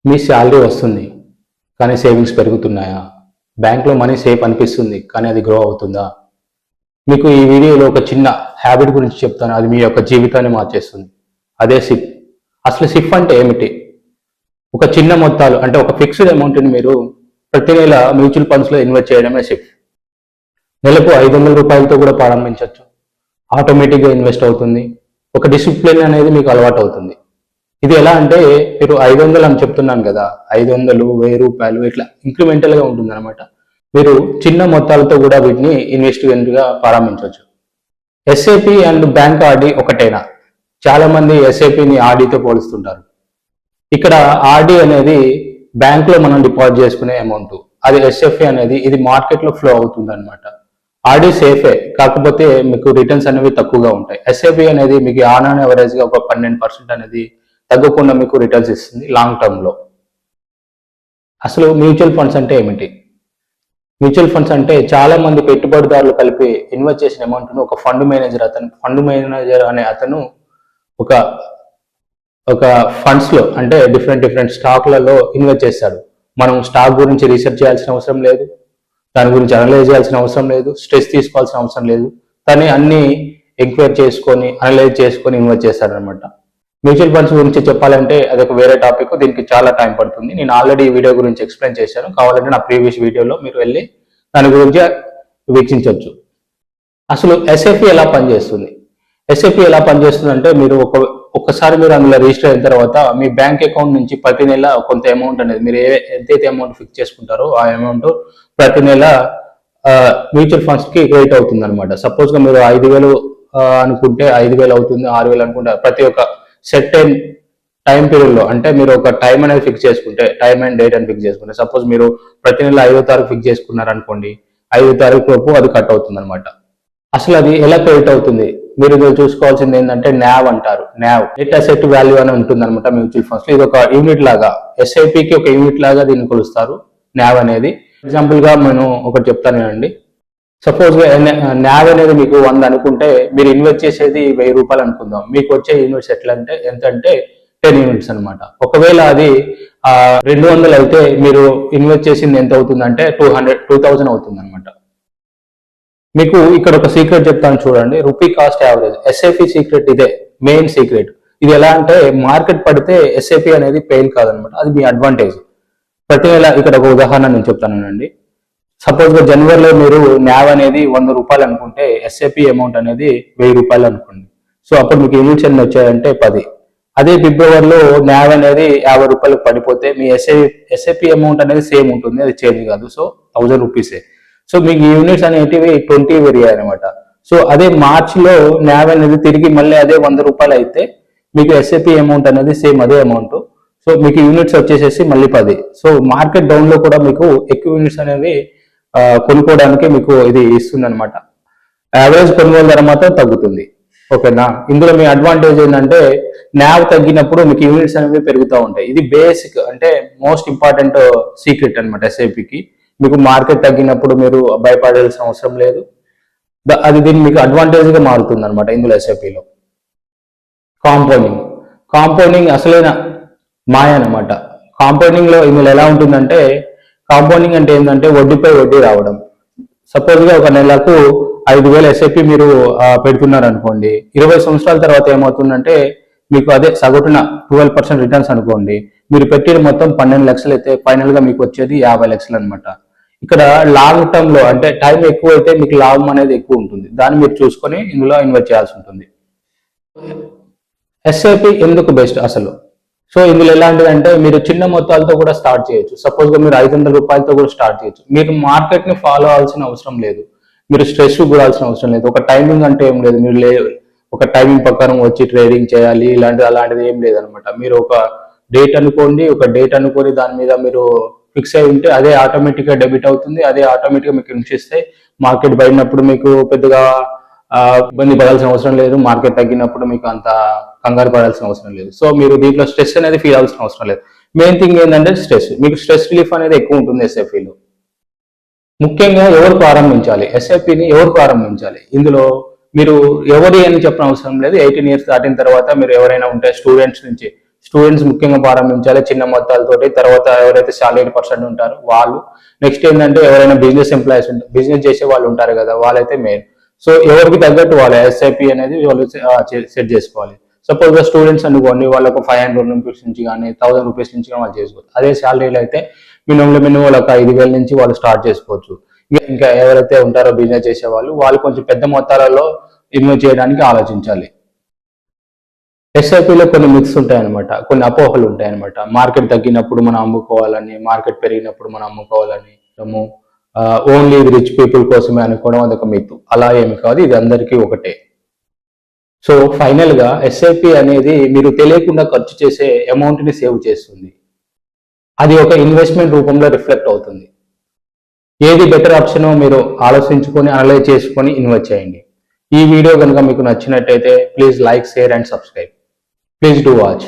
మీ salary వస్తుంది కానీ savings పెరుగుతున్నాయా? బ్యాంక్లో మనీ సేఫ్ అనిపిస్తుంది కానీ అది గ్రో అవుతుందా? మీకు ఈ వీడియోలో ఒక చిన్న హ్యాబిట్ గురించి చెప్తాను, అది మీ యొక్క జీవితాన్ని మార్చేస్తుంది. అదే సిప్. అసలు సిప్ అంటే ఏమిటి? ఒక చిన్న మొత్తాలు అంటే ఒక ఫిక్స్డ్ అమౌంట్ని మీరు ప్రతి నెల మ్యూచువల్ ఫండ్స్లో ఇన్వెస్ట్ చేయడమే సిప్. నెలకు 500 రూపాయలతో కూడా ప్రారంభించవచ్చు. ఆటోమేటిక్గా ఇన్వెస్ట్ అవుతుంది. ఒక డిసిప్లిన్ అనేది మీకు అలవాటు అవుతుంది. ఇది ఎలా అంటే మీరు 500 అని చెప్తున్నాను కదా, 500, 1000 రూపాయలు ఇట్లా ఇంక్రిమెంటల్గా ఉంటుంది అనమాట. మీరు చిన్న మొత్తాలతో కూడా వీటిని ఇన్వెస్ట్మెంట్గా ప్రారంభించవచ్చు. ఎస్ఐపి అండ్ బ్యాంక్ ఆర్డి ఒకటేనా? చాలా మంది ఎస్ఐపిని ఆర్డీతో పోలుస్తుంటారు. ఇక్కడ ఆర్డి అనేది బ్యాంక్లో మనం డిపాజిట్ చేసుకునే అమౌంట్, అది ఎస్ఎఫ్ఏ అనేది ఇది మార్కెట్లో ఫ్లో అవుతుంది అనమాట. ఆర్డీ సేఫే, కాకపోతే మీకు రిటర్న్స్ అనేవి తక్కువగా ఉంటాయి. ఎస్ఐపి అనేది మీకు ఆన్ యావరేజ్గా ఒక 12% అనేది తగ్గకుండా మీకు రిటర్న్స్ ఇస్తుంది లాంగ్ టర్మ్లో. అసలు మ్యూచువల్ ఫండ్స్ అంటే ఏమిటి? మ్యూచువల్ ఫండ్స్ అంటే చాలా మంది పెట్టుబడిదారులు కలిపి ఇన్వెస్ట్ చేసిన అమౌంట్ను ఒక ఫండ్ మేనేజర్ అనే అతను ఒక ఫండ్స్లో అంటే డిఫరెంట్ స్టాక్లలో ఇన్వెస్ట్ చేస్తాడు. మనం స్టాక్ గురించి రీసెర్చ్ చేయాల్సిన అవసరం లేదు, దాని గురించి అనలైజ్ చేయాల్సిన అవసరం లేదు, స్ట్రెస్ తీసుకోవాల్సిన అవసరం లేదు. తనే అన్ని ఎంక్వైరీ చేసుకొని అనలైజ్ చేసుకొని ఇన్వెస్ట్ చేస్తాడనమాట. మ్యూచువల్ ఫండ్స్ గురించి చెప్పాలంటే అదొక వేరే టాపిక్, దీనికి చాలా టైం పడుతుంది. నేను ఆల్రెడీ ఈ వీడియో గురించి ఎక్స్ప్లెయిన్ చేశాను, కావాలంటే నా ప్రీవియస్ వీడియోలో మీరు వెళ్ళి దాని గురించి వీక్షించవచ్చు. అసలు ఎస్ఐపి ఎలా పనిచేస్తుంది? ఎస్ఐపి ఎలా పనిచేస్తుంది అంటే మీరు ఒక్కసారి మీరు అందులో రిజిస్టర్ అయిన తర్వాత మీ బ్యాంక్ అకౌంట్ నుంచి ప్రతి నెల కొంత అమౌంట్ అనేది మీరు ఎంతైతే అమౌంట్ ఫిక్స్ చేసుకుంటారో ఆ అమౌంట్ ప్రతి నెల మ్యూచువల్ ఫండ్స్ కి క్రెడిట్ అవుతుంది అనమాట. సపోజ్ గా మీరు 5,000 అనుకుంటే 5,000 అవుతుంది, 6,000 అనుకుంటే ప్రతి ఒక్క సెట్ టైం పీరియడ్ లో, అంటే మీరు ఒక టైం అనేది ఫిక్స్ చేసుకుంటే, టైం అండ్ డేట్ అని ఫిక్స్ చేసుకుంటే, సపోజ్ మీరు ప్రతి నెల 5వ తారీఖు ఫిక్స్ చేసుకున్నారు అనుకోండి, 5వ తారీఖు లోపు అది కట్ అవుతుంది అనమాట. అసలు అది ఎలా క్రెడిట్ అవుతుంది? మీరు చూసుకోవాల్సింది ఏంటంటే NAV అంటారు. NAV నెట్ అసెట్ వాల్యూ అని ఉంటుంది అనమాట మ్యూచువల్ ఫండ్స్. ఇది ఒక యూనిట్ లాగా, ఎస్ఐపికి ఒక యూనిట్ లాగా దీన్ని కొలుస్తారు NAV అనేది. ఎగ్జాంపుల్ గా నేను ఒకటి చెప్తాను అండి. సపోజ్ గా NAV అనేది మీకు 100 అనుకుంటే మీరు ఇన్వెస్ట్ చేసేది 1000 రూపాయలు అనుకుందాం. మీకు వచ్చే యూనిట్స్ ఎంత అంటే 10 యూనిట్స్ అనమాట. ఒకవేళ అది 200 అయితే మీరు ఇన్వెస్ట్ చేసింది ఎంత అవుతుందంటే 2000 అవుతుంది అనమాట. మీకు ఇక్కడ ఒక సీక్రెట్ చెప్తాను చూడండి, rupee cost average. SIP secret ఇదే, మెయిన్ సీక్రెట్. ఇది ఎలా అంటే మార్కెట్ పడితే ఎస్ఐపి అనేది పెయిన్ కాదనమాట, అది మీ అడ్వాంటేజ్. ప్రతి నెల ఇక్కడ ఒక ఉదాహరణ నేను చెప్తానండి. సపోజ్ గా జనవరిలో మీరు NAV అనేది 100 రూపాయలు అనుకుంటే ఎస్ఐపి అమౌంట్ అనేది 1000 రూపాయలు అనుకోండి. సో అప్పుడు మీకు యూనిట్స్ ఎన్ని వచ్చాయంటే 10. అదే ఫిబ్రవరిలో NAV అనేది 50 రూపాయలకు పడిపోతే మీ ఎస్ఐపి అమౌంట్ అనేది సేమ్ ఉంటుంది, అది చేంజ్ కాదు. సో 1000 రూపీసే. సో మీకు యూనిట్స్ అనేటివి 20 పెరిగాయి అనమాట. సో అదే మార్చిలో NAV అనేది తిరిగి మళ్ళీ అదే 100 రూపాయలు అయితే మీకు ఎస్ఐపి అమౌంట్ అనేది సేమ్ అదే అమౌంట్. సో మీకు యూనిట్స్ వచ్చేసేసి మళ్ళీ 10. సో మార్కెట్ డౌన్ లో కూడా మీకు ఎక్కువ యూనిట్స్ అనేవి కొనుక్కోవడానికి మీకు ఇది ఇస్తుంది అనమాట. యావరేజ్ కొనుగోలు ధర మాత్రం తగ్గుతుంది. ఓకేనా? ఇందులో మీ అడ్వాంటేజ్ ఏంటంటే NAV తగ్గినప్పుడు మీకు యూనిట్స్ అనేవి పెరుగుతూ ఉంటాయి. ఇది బేసిక్ అంటే మోస్ట్ ఇంపార్టెంట్ సీక్రెట్ అనమాట ఎస్ఐపికి. మీకు మార్కెట్ తగ్గినప్పుడు మీరు భయపడాల్సిన అవసరం లేదు, అది దీన్ని మీకు అడ్వాంటేజ్ గా మారుతుంది అనమాట. ఇందులో ఎస్ఐపిలో కాంపౌండింగ్ అసలైన మాయ అనమాట. కాంపౌండింగ్ లో ఇందులో ఎలా ఉంటుందంటే, కాంపౌండింగ్ అంటే ఏంటంటే వడ్డీపై వడ్డీ రావడం. సపోజ్ గా ఒక నెలకు 5,000 ఎస్ఐపి మీరు పెడుతున్నారు అనుకోండి, 20 సంవత్సరాల తర్వాత ఏమవుతుందంటే మీకు అదే సగటున 12% రిటర్న్స్ అనుకోండి, మీరు పెట్టిన మొత్తం 12 లక్షలు అయితే ఫైనల్ గా మీకు వచ్చేది 50 లక్షలు అనమాట. ఇక్కడ లాంగ్ టర్మ్ లో అంటే టైం ఎక్కువ అయితే మీకు లాభం అనేది ఎక్కువ ఉంటుంది, దాన్ని మీరు చూసుకొని ఇందులో ఇన్వెస్ట్ చేయాల్సి ఉంటుంది. ఎస్ఐపి ఎందుకు బెస్ట్ అసలు? సో ఇందులో ఎలాంటిదంటే మీరు చిన్న మొత్తాలతో కూడా స్టార్ట్ చేయొచ్చు. సపోజ్ గా మీరు 500 రూపాయలతో కూడా స్టార్ట్ చేయొచ్చు. మీరు మార్కెట్ ని ఫాలో అవ్వాల్సిన అవసరం లేదు, మీరు స్ట్రెస్ గురాల్సిన అవసరం లేదు. ఒక టైమింగ్ అంటే ఏం లేదు, మీరు ఒక టైమింగ్ ప్రకారం వచ్చి ట్రేడింగ్ చేయాలి అలాంటిది ఏం లేదనమాట. మీరు ఒక డేట్ అనుకొని దాని మీద మీరు ఫిక్స్ అయి ఉంటే అదే ఆటోమేటిక్ గా డెబిట్ అవుతుంది, అదే ఆటోమేటిక్ గా మీకు ఇన్వెస్ట్ మార్కెట్ పడినప్పుడు మీకు పెద్దగా ఇబ్బంది పడాల్సిన అవసరం లేదు, మార్కెట్ తగ్గినప్పుడు మీకు అంత కంగారు పడాల్సిన అవసరం లేదు. సో మీరు దీంట్లో స్ట్రెస్ అనేది ఫీల్ అవ్వాల్సిన అవసరం లేదు. మెయిన్ థింగ్ ఏంటంటే స్ట్రెస్, మీకు స్ట్రెస్ రిలీఫ్ అనేది ఎక్కువ ఉంటుంది ఎస్ఐపిలో. ముఖ్యంగా ఎవరు ప్రారంభించాలి ఎస్ఐపిని, ఎవరు ప్రారంభించాలి? ఇందులో మీరు ఎవరి అని చెప్పిన అవసరం లేదు. 18 years దాటిన తర్వాత మీరు ఎవరైనా ఉంటే స్టూడెంట్స్ నుంచి స్టూడెంట్స్ ముఖ్యంగా ప్రారంభించాలి చిన్న మొత్తాలతోటి. తర్వాత ఎవరైతే సాలరీ పర్సన్ ఉంటారో వాళ్ళు. నెక్స్ట్ ఏంటంటే ఎవరైనా బిజినెస్ ఎంప్లాయీస్ ఉంటారు, బిజినెస్ చేసే వాళ్ళు ఉంటారు కదా, వాళ్ళైతే మెయిన్. సో ఎవరికి తగ్గట్టు వాళ్ళు ఎస్ఐపి అనేది వాళ్ళు సెట్ చేసుకోవాలి. సపోజ్ గా స్టూడెంట్స్ అనుకోండి, వాళ్ళకు 500 రూపీస్ నుంచి కానీ 1000 రూపీస్ నుంచి కానీ వాళ్ళు చేసుకోవచ్చు. అదే శాలరీలు అయితే మినిమం వాళ్ళకి 5,000 నుంచి వాళ్ళు స్టార్ట్ చేసుకోవచ్చు. ఇంకా ఎవరైతే ఉంటారో బిజినెస్ చేసే వాళ్ళు కొంచెం పెద్ద మొత్తాలలో ఇన్వెస్ట్ చేయడానికి ఆలోచించాలి. ఎస్ఐపిలో కొన్ని మిత్స్ ఉంటాయన్నమాట, కొన్ని అపోహలు ఉంటాయన్నమాట. మార్కెట్ తగ్గినప్పుడు మనం అమ్ముకోవాలని, మార్కెట్ పెరిగినప్పుడు మనం అమ్ముకోవాలని, ఓన్లీ రిచ్ పీపుల్ కోసమే అనుకోవడం అదొక మిత్. అలా ఏమి కాదు, ఇది అందరికీ ఒకటే. సో ఫైనల్ గా ఎస్ఐపి అనేది మీరు తెలియకుండా ఖర్చు చేసే అమౌంట్ ని సేవ్ చేస్తుంది. అది ఒక ఇన్వెస్ట్మెంట్ రూపంలో రిఫ్లెక్ట్ అవుతుంది. ఏది బెటర్ ఆప్షనో మీరు ఆలోచించుకొని అనలైజ్ చేసుకొని ఇన్వెస్ట్ చేయండి. ఈ వీడియో కనుక మీకు నచ్చినట్టయితే please like, share and subscribe. Please do watch.